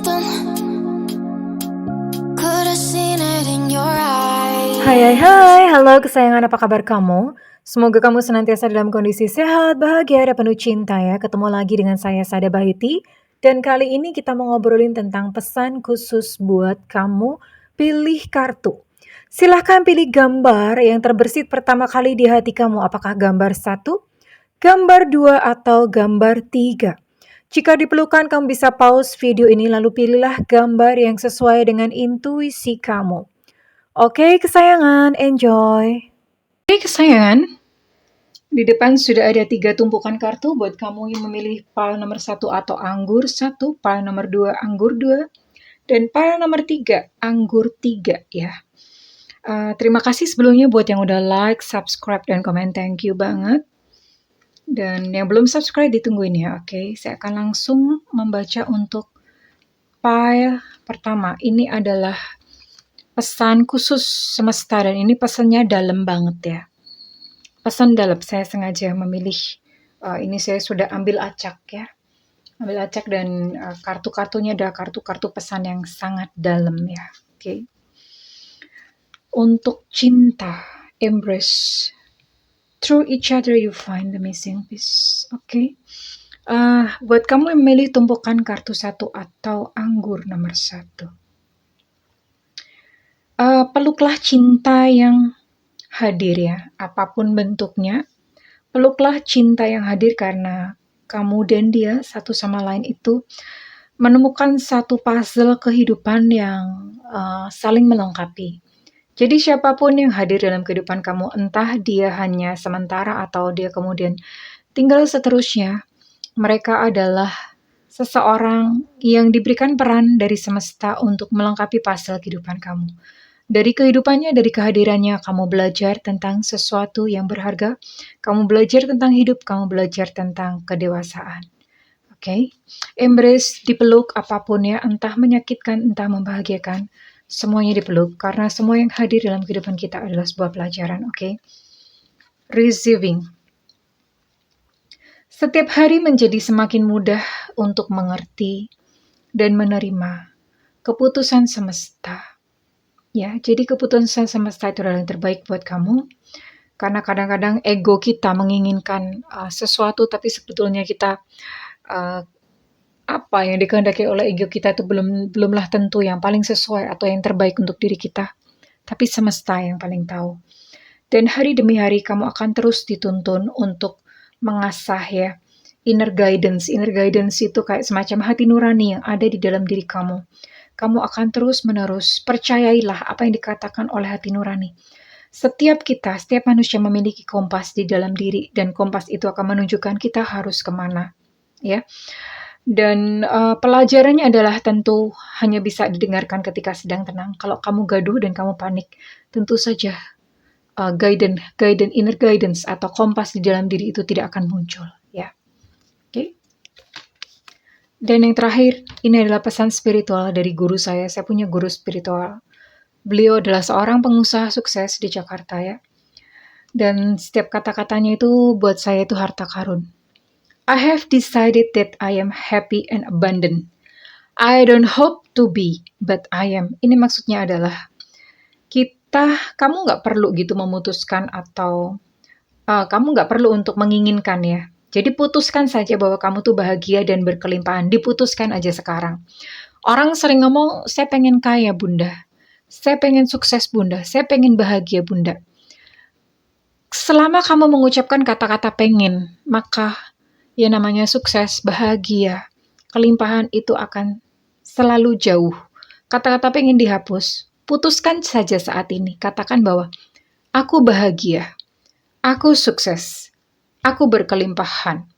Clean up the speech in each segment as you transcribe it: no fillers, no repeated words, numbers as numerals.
something. Could've seen it in your eyes. Hai, halo kesayangan, apa kabar kamu? Semoga kamu senantiasa dalam kondisi sehat, bahagia, dan penuh cinta ya. Ketemu lagi dengan saya, Sada Bahiti. Dan kali ini kita mau ngobrolin tentang pesan khusus buat kamu, pilih kartu. Silahkan pilih gambar yang terbersit pertama kali di hati kamu. Apakah gambar 1, gambar 2, atau gambar 3? Jika diperlukan, kamu bisa pause video ini lalu pilihlah gambar yang sesuai dengan intuisi kamu. Oke, kesayangan, enjoy. Oke, kesayangan, di depan sudah ada 3 tumpukan kartu buat kamu yang memilih pile nomor 1 atau anggur 1, pile nomor 2 anggur 2, dan pile nomor 3 anggur 3 ya. Terima kasih sebelumnya buat yang udah like, subscribe, dan komen, thank you banget. Dan yang belum subscribe ditungguin ya, oke. Saya akan langsung membaca untuk pile pertama. Ini adalah pesan khusus semesta dan ini pesannya dalam banget ya. Pesan dalam, saya sengaja memilih, ini saya sudah ambil acak ya. Ambil acak dan kartu-kartunya adalah kartu-kartu pesan yang sangat dalam ya. Oke. Untuk cinta, embrace. Through each other you find the missing piece. Oke. Buat kamu yang memilih tumpukan kartu 1 atau anggur nomor 1. Peluklah cinta yang hadir ya, apapun bentuknya. Peluklah cinta yang hadir karena kamu dan dia satu sama lain itu menemukan satu puzzle kehidupan yang saling melengkapi. Jadi siapapun yang hadir dalam kehidupan kamu, entah dia hanya sementara atau dia kemudian tinggal seterusnya, mereka adalah seseorang yang diberikan peran dari semesta untuk melengkapi puzzle kehidupan kamu. Dari kehidupannya, dari kehadirannya, kamu belajar tentang sesuatu yang berharga, kamu belajar tentang hidup, kamu belajar tentang kedewasaan. Oke? Embrace, dipeluk apapun ya, entah menyakitkan, entah membahagiakan, semuanya dipeluk, karena semua yang hadir dalam kehidupan kita adalah sebuah pelajaran, oke? Receiving. Setiap hari menjadi semakin mudah untuk mengerti dan menerima keputusan semesta. Ya, jadi keputusan semesta itu adalah yang terbaik buat kamu. Karena kadang-kadang ego kita menginginkan sesuatu, tapi sebetulnya kita apa yang dikehendaki oleh ego kita itu belumlah tentu yang paling sesuai atau yang terbaik untuk diri kita. Tapi semesta yang paling tahu. Dan hari demi hari kamu akan terus dituntun untuk mengasah ya inner guidance. Inner guidance itu kayak semacam hati nurani yang ada di dalam diri kamu. Kamu akan terus-menerus percayailah apa yang dikatakan oleh hati nurani. Setiap manusia memiliki kompas di dalam diri dan kompas itu akan menunjukkan kita harus kemana. Ya. Dan pelajarannya adalah tentu hanya bisa didengarkan ketika sedang tenang. Kalau kamu gaduh dan kamu panik, tentu saja inner guidance atau kompas di dalam diri itu tidak akan muncul. Ya, oke. Dan yang terakhir, ini adalah pesan spiritual dari guru saya. Saya punya guru spiritual. Beliau adalah seorang pengusaha sukses di Jakarta ya. Dan setiap kata-katanya itu buat saya itu harta karun. I have decided that I am happy and abundant. I don't hope to be, but I am. Ini maksudnya adalah kamu nggak perlu gitu memutuskan atau kamu nggak perlu untuk menginginkan ya. Jadi putuskan saja bahwa kamu tuh bahagia dan berkelimpahan. Diputuskan aja sekarang. Orang sering ngomong, saya pengen kaya bunda. Saya pengen sukses bunda. Saya pengen bahagia bunda. Selama kamu mengucapkan kata-kata pengen, maka yang namanya sukses, bahagia, kelimpahan itu akan selalu jauh. Kata-kata pengen dihapus. Putuskan saja saat ini. Katakan bahwa aku bahagia, aku sukses, aku berkelimpahan.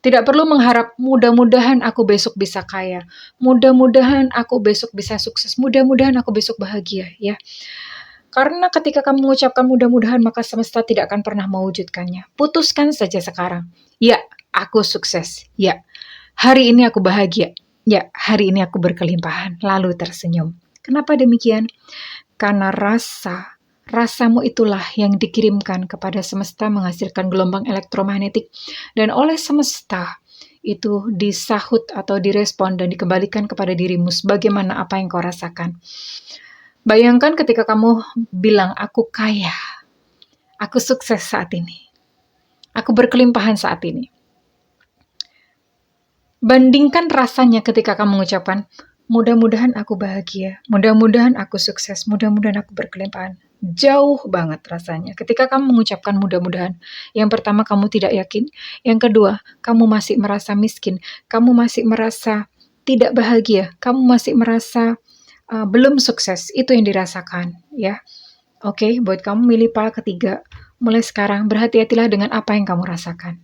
Tidak perlu mengharap mudah-mudahan aku besok bisa kaya, mudah-mudahan aku besok bisa sukses, mudah-mudahan aku besok bahagia ya. Karena ketika kamu mengucapkan mudah-mudahan maka semesta tidak akan pernah mewujudkannya. Putuskan saja sekarang. Ya, aku sukses. Ya, hari ini aku bahagia. Ya, hari ini aku berkelimpahan. Lalu tersenyum. Kenapa demikian? Karena rasamu itulah yang dikirimkan kepada semesta menghasilkan gelombang elektromagnetik. Dan oleh semesta, itu disahut atau direspon dan dikembalikan kepada dirimu sebagaimana apa yang kau rasakan. Bayangkan ketika kamu bilang, aku kaya, aku sukses saat ini, aku berkelimpahan saat ini. Bandingkan rasanya ketika kamu mengucapkan, mudah-mudahan aku bahagia, mudah-mudahan aku sukses, mudah-mudahan aku berkelimpahan. Jauh banget rasanya. Ketika kamu mengucapkan mudah-mudahan, yang pertama kamu tidak yakin, yang kedua kamu masih merasa miskin, kamu masih merasa tidak bahagia, kamu masih merasa belum sukses. Itu yang dirasakan, ya. Oke, buat kamu milih part ketiga, mulai sekarang berhati-hatilah dengan apa yang kamu rasakan.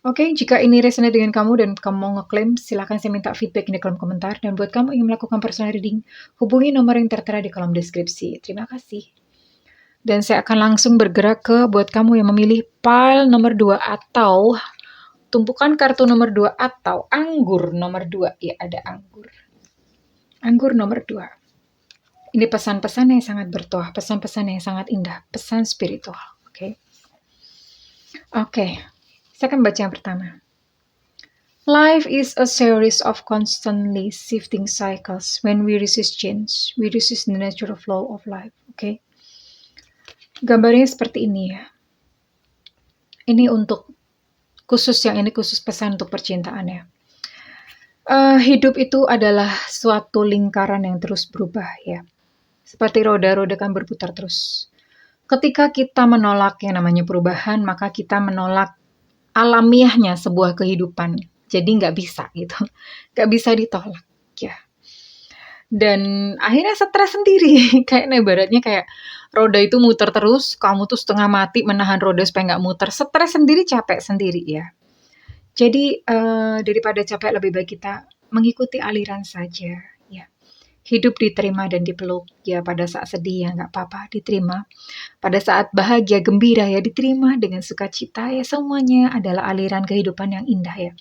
Oke, jika ini resonate dengan kamu dan kamu mau ngeklaim, silakan saya minta feedback di kolom komentar. Dan buat kamu yang melakukan personal reading, hubungi nomor yang tertera di kolom deskripsi. Terima kasih. Dan saya akan langsung bergerak ke buat kamu yang memilih pile nomor 2 atau tumpukan kartu nomor 2 atau anggur nomor 2. Ya, ada anggur. Anggur nomor 2. Ini pesan-pesan yang sangat bertuah, pesan-pesan yang sangat indah, pesan spiritual. Oke. Saya akan baca yang pertama. Life is a series of constantly shifting cycles. When we resist change, we resist the natural flow of life. Oke. Gambarnya seperti ini ya. Ini untuk khusus pesan untuk percintaan ya. Hidup itu adalah suatu lingkaran yang terus berubah ya. Seperti roda-roda kan berputar terus. Ketika kita menolak yang namanya perubahan, maka kita menolak alamiahnya sebuah kehidupan. Jadi nggak bisa gitu. Nggak bisa ditolak ya. Dan akhirnya stres sendiri. Kayak ibaratnya kayak roda itu muter terus, kamu tuh setengah mati menahan roda supaya nggak muter. Stres sendiri, capek sendiri ya. Jadi daripada capek lebih baik kita mengikuti aliran saja ya. Hidup diterima dan dipeluk ya, pada saat sedih ya nggak apa-apa, diterima. Pada saat bahagia, gembira ya diterima dengan sukacita ya, semuanya adalah aliran kehidupan yang indah ya.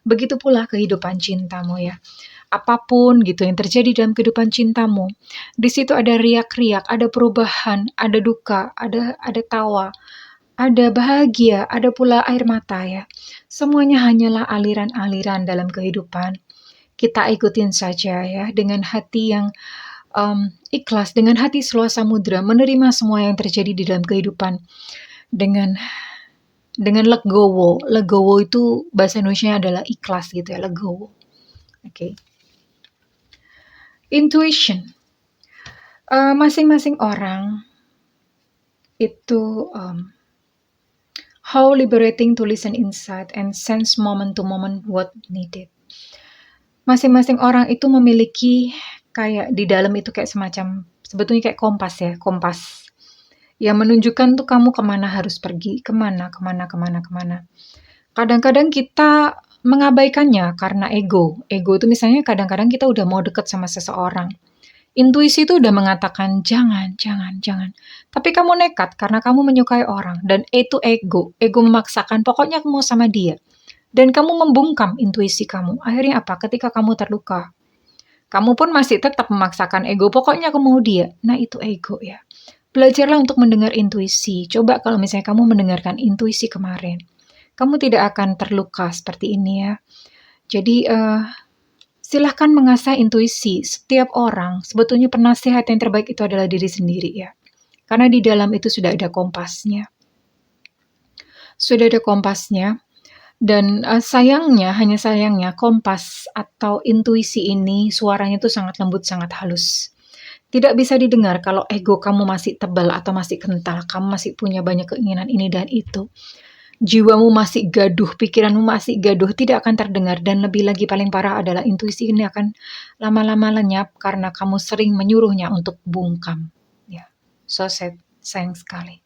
Begitu pula kehidupan cintamu ya. Apapun gitu yang terjadi dalam kehidupan cintamu, di situ ada riak-riak, ada perubahan, ada duka, ada tawa, ada bahagia, ada pula air mata ya. Semuanya hanyalah aliran-aliran dalam kehidupan. Kita ikutin saja ya, dengan hati yang ikhlas, dengan hati seluas samudra, menerima semua yang terjadi di dalam kehidupan dengan legowo. Legowo itu bahasa Indonesia adalah ikhlas gitu ya, legowo. Oke. Intuition. Masing-masing orang itu how liberating to listen inside and sense moment to moment what needed. Masing-masing orang itu memiliki kayak di dalam itu kayak semacam, sebetulnya kayak kompas ya, kompas yang menunjukkan tuh kamu kemana harus pergi, kemana. Kadang-kadang kita mengabaikannya karena ego itu misalnya kadang-kadang kita udah mau deket sama seseorang, intuisi itu udah mengatakan jangan, tapi kamu nekat karena kamu menyukai orang, dan itu ego memaksakan pokoknya kamu mau sama dia. Dan kamu membungkam intuisi kamu. Akhirnya apa? Ketika kamu terluka, kamu pun masih tetap memaksakan ego. Pokoknya aku mau dia. Nah, itu ego ya. Belajarlah untuk mendengar intuisi. Coba kalau misalnya kamu mendengarkan intuisi kemarin, kamu tidak akan terluka seperti ini ya. Jadi, silahkan mengasah intuisi. Setiap orang, sebetulnya penasihat yang terbaik itu adalah diri sendiri ya. Karena di dalam itu sudah ada kompasnya. Dan hanya sayangnya kompas atau intuisi ini suaranya itu sangat lembut, sangat halus. Tidak bisa didengar kalau ego kamu masih tebal atau masih kental, kamu masih punya banyak keinginan ini dan itu. Jiwamu masih gaduh, pikiranmu masih gaduh, tidak akan terdengar. Dan lebih lagi paling parah adalah intuisi ini akan lama-lama lenyap karena kamu sering menyuruhnya untuk bungkam. Ya, so sad, sayang sekali.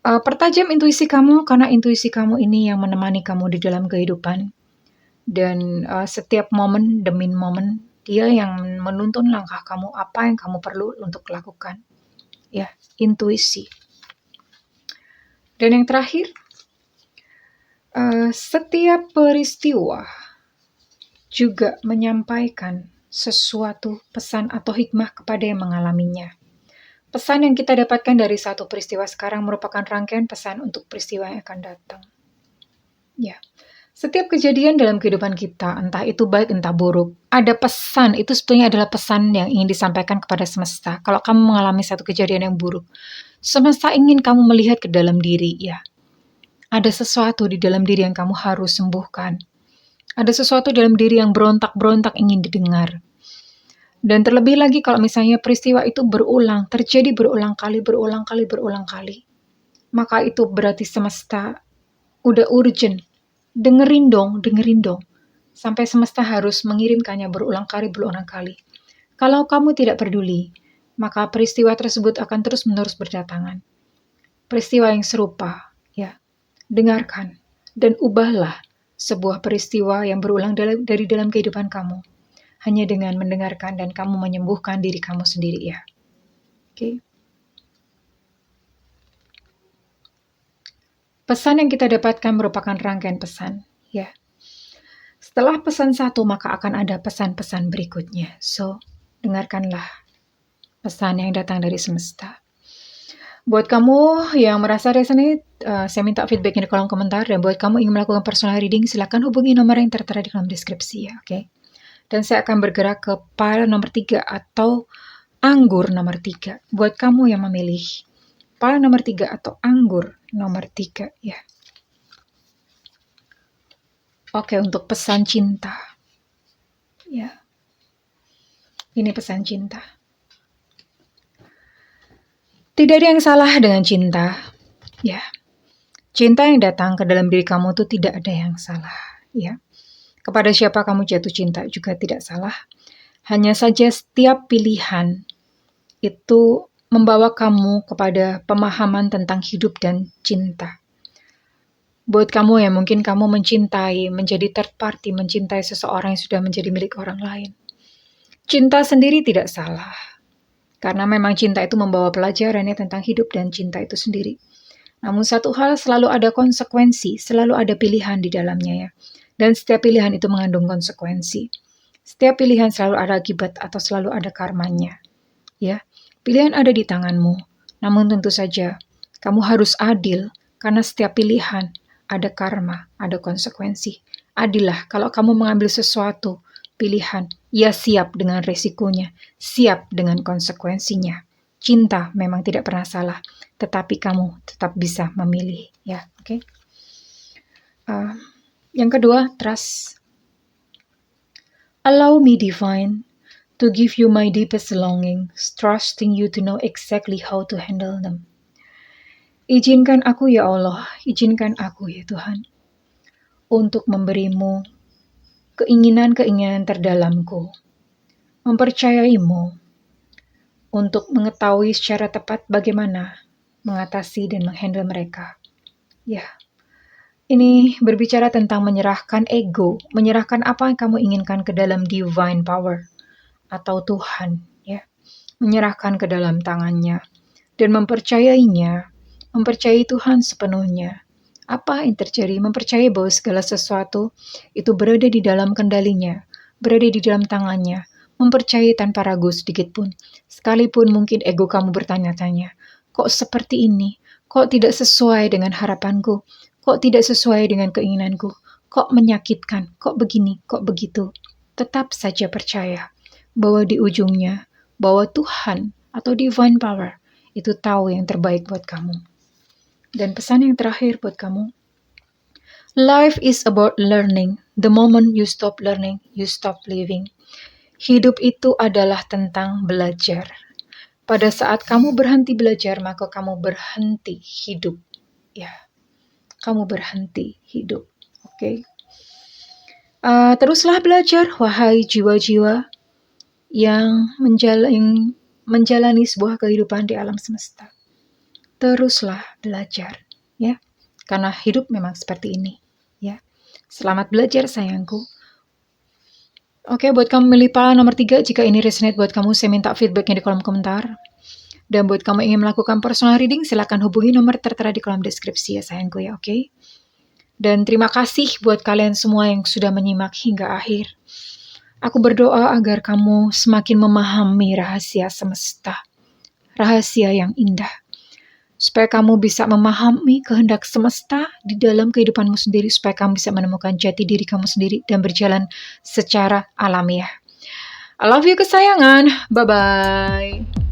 Pertajam intuisi kamu, karena intuisi kamu ini yang menemani kamu di dalam kehidupan. Dan setiap momen demi momen, dia yang menuntun langkah kamu, apa yang kamu perlu untuk lakukan. Ya, intuisi. Dan yang terakhir, setiap peristiwa juga menyampaikan sesuatu pesan atau hikmah kepada yang mengalaminya. Pesan yang kita dapatkan dari satu peristiwa sekarang merupakan rangkaian pesan untuk peristiwa yang akan datang. Ya, Setiap kejadian dalam kehidupan kita, entah itu baik entah buruk, ada pesan, itu sebetulnya adalah pesan yang ingin disampaikan kepada semesta. Kalau kamu mengalami satu kejadian yang buruk, semesta ingin kamu melihat ke dalam diri, ya. Ada sesuatu di dalam diri yang kamu harus sembuhkan. Ada sesuatu dalam diri yang berontak-berontak ingin didengar. Dan terlebih lagi kalau misalnya peristiwa itu terjadi berulang kali, maka itu berarti semesta udah urgent. Dengerin dong. Sampai semesta harus mengirimkannya berulang kali. Kalau kamu tidak peduli, maka peristiwa tersebut akan terus-menerus berdatangan. Peristiwa yang serupa, ya. Dengarkan dan ubahlah sebuah peristiwa yang berulang dari dalam kehidupan kamu. Hanya dengan mendengarkan dan kamu menyembuhkan diri kamu sendiri, ya. Oke. Pesan yang kita dapatkan merupakan rangkaian pesan, ya. Setelah pesan satu, maka akan ada pesan-pesan berikutnya. So, dengarkanlah pesan yang datang dari semesta. Buat kamu yang merasa resonate, saya minta feedbacknya di kolom komentar. Dan buat kamu ingin melakukan personal reading, silakan hubungi nomor yang tertera di kolom deskripsi, ya. Oke. Dan saya akan bergerak ke pile nomor 3 atau anggur nomor 3. Buat kamu yang memilih pile nomor 3 atau anggur nomor 3, ya. Oke, untuk pesan cinta. Ya. Ini pesan cinta. Tidak ada yang salah dengan cinta. Ya. Cinta yang datang ke dalam diri kamu itu tidak ada yang salah, ya. Kepada siapa kamu jatuh cinta juga tidak salah. Hanya saja setiap pilihan itu membawa kamu kepada pemahaman tentang hidup dan cinta. Buat kamu yang mungkin kamu mencintai, menjadi third party, mencintai seseorang yang sudah menjadi milik orang lain. Cinta sendiri tidak salah. Karena memang cinta itu membawa pelajarannya tentang hidup dan cinta itu sendiri. Namun satu hal, selalu ada konsekuensi, selalu ada pilihan di dalamnya, ya. Dan setiap pilihan itu mengandung konsekuensi. Setiap pilihan selalu ada akibat atau selalu ada karmanya, ya. Pilihan ada di tanganmu, namun tentu saja kamu harus adil karena setiap pilihan ada karma, ada konsekuensi. Adillah kalau kamu mengambil sesuatu pilihan, ya siap dengan resikonya, siap dengan konsekuensinya. Cinta memang tidak pernah salah, tetapi kamu tetap bisa memilih, ya. Oke. Yang kedua, trust. Allow me, divine, to give you my deepest longing, trusting you to know exactly how to handle them. Izinkan aku, ya Allah, izinkan aku, ya Tuhan, untuk memberimu keinginan-keinginan terdalamku, mempercayaimu, untuk mengetahui secara tepat bagaimana mengatasi dan menghandle mereka. Ya, ini berbicara tentang menyerahkan ego, menyerahkan apa yang kamu inginkan ke dalam divine power, atau Tuhan, ya. Menyerahkan ke dalam tangannya, dan mempercayainya, mempercayai Tuhan sepenuhnya. Apa yang terjadi? Mempercayai bahwa segala sesuatu itu berada di dalam kendalinya, berada di dalam tangannya. Mempercayai tanpa ragu sedikit pun. Sekalipun mungkin ego kamu bertanya-tanya, kok seperti ini? Kok tidak sesuai dengan harapanku? Kok tidak sesuai dengan keinginanku? Kok menyakitkan? Kok begini? Kok begitu? Tetap saja percaya bahwa di ujungnya, bahwa Tuhan atau divine power itu tahu yang terbaik buat kamu. Dan pesan yang terakhir buat kamu, life is about learning. The moment you stop learning, you stop living. Hidup itu adalah tentang belajar. Pada saat kamu berhenti belajar, maka kamu berhenti hidup. Ya, kamu berhenti hidup. Oke. Teruslah belajar, wahai jiwa-jiwa yang menjalani sebuah kehidupan di alam semesta. Teruslah belajar, ya. Karena hidup memang seperti ini, ya. Selamat belajar, sayangku. Oke, buat kamu milih pile nomor 3, jika ini resonate buat kamu, saya minta feedbacknya di kolom komentar. Dan buat kamu ingin melakukan personal reading, silakan hubungi nomor tertera di kolom deskripsi, ya sayangku, ya. Oke. Dan terima kasih buat kalian semua yang sudah menyimak hingga akhir. Aku berdoa agar kamu semakin memahami rahasia semesta, rahasia yang indah, supaya kamu bisa memahami kehendak semesta di dalam kehidupanmu sendiri, supaya kamu bisa menemukan jati diri kamu sendiri dan berjalan secara alamiah. I love you kesayangan. Bye-bye.